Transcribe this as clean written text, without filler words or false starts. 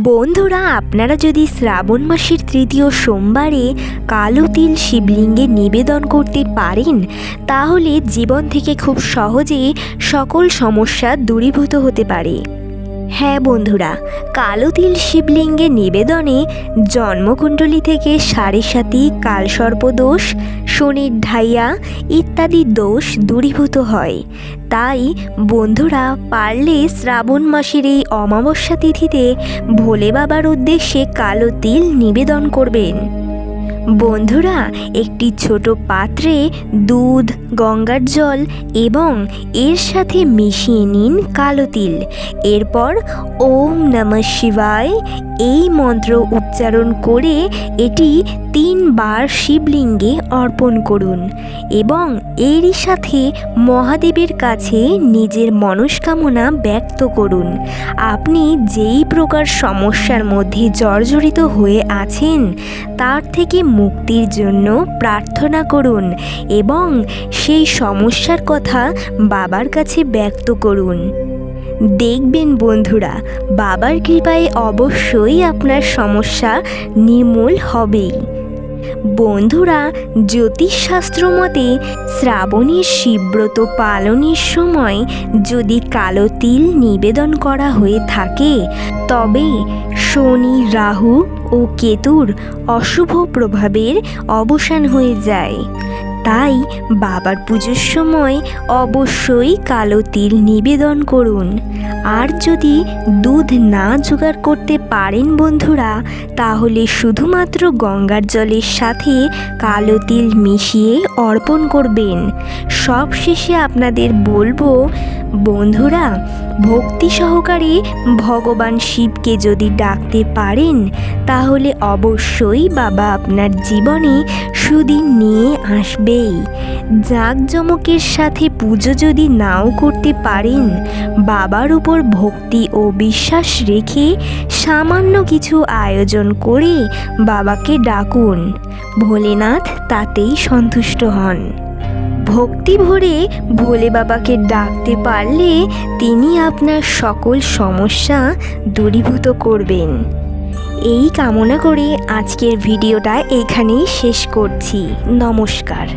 বন্ধুরা, আপনারা যদি শ্রাবণ মাসের তৃতীয় সোমবারে কালো তিল শিবলিঙ্গে নিবেদন করতে পারেন, তাহলে জীবন থেকে খুব সহজে সকল সমস্যা দূরীভূত হতে পারে। হ্যাঁ বন্ধুরা, কালো তিল শিবলিঙ্গে নিবেদনে জন্মকুণ্ডলী থেকে সাড়ে সাতি, কালসর্পদোষ, শনির ঢাইয়া ইত্যাদি দোষ দূরীভূত হয়। তাই বন্ধুরা, পারলে শ্রাবণ মাসের এই অমাবস্যা তিথিতে ভোলে বাবার উদ্দেশ্যে কালো তিল নিবেদন করবেন। বন্ধুরা, একটি ছোট পাত্রে দুধ, গঙ্গার জল এবং এর সাথে মিশিয়ে নিন কালো তিল। এরপর ওম নমঃ শিবায় এই মন্ত্র উচ্চারণ করে এটি 3 বার শিবলিঙ্গে অর্পণ করুন এবং এরই সাথে মহাদেবের কাছে নিজের মনস্কামনা ব্যক্ত করুন। আপনি যেই প্রকার সমস্যার মধ্যে জর্জরিত হয়ে আছেন তার থেকে মুক্তির জন্য প্রার্থনা করুন এবং সেই সমস্যার কথা বাবার কাছে ব্যক্ত করুন। দেখবেন বন্ধুরা, বাবার কৃপায় অবশ্যই আপনার সমস্যা নির্মূল হবেই। বন্ধুরা, জ্যোতিষশাস্ত্র মতে শ্রাবণের শিবব্রত পালনের সময় যদি কালো তিল নিবেদন করা হয়ে থাকে, তবে শনি, রাহু ও কেতুর অশুভ প্রভাবের অবসান হয়ে যায়। তাই বাবার পুজোর সময় অবশ্যই কালো তিল নিবেদন করুন। আর যদি দুধ না জোগাড় করতে পারেন বন্ধুরা, তাহলে শুধুমাত্র গঙ্গার জলের সাথে কালো তিল মিশিয়ে অর্পণ করবেন। সবশেষে আপনাদের বলবো বন্ধুরা, ভক্তি সহকারে ভগবান শিবকে যদি ডাকতে পারেন, তাহলে অবশ্যই বাবা আপনার জীবনে সুদিন নিয়ে আসবেই। জাঁকজমকের সাথে পুজো যদি নাও করতে পারেন, বাবার উপর ভক্তি ও বিশ্বাস রেখে সামান্য কিছু আয়োজন করে বাবাকে ডাকুন। ভোলেনাথ তাতেই সন্তুষ্ট হন। ভক্তি ভরে ভোলে বাবাকে ডাকতে পারলে তিনি আপনার সকল সমস্যা দূরীভূত করবেন। এই কামনা করে আজকের ভিডিওটা এখানেই শেষ করছি। নমস্কার।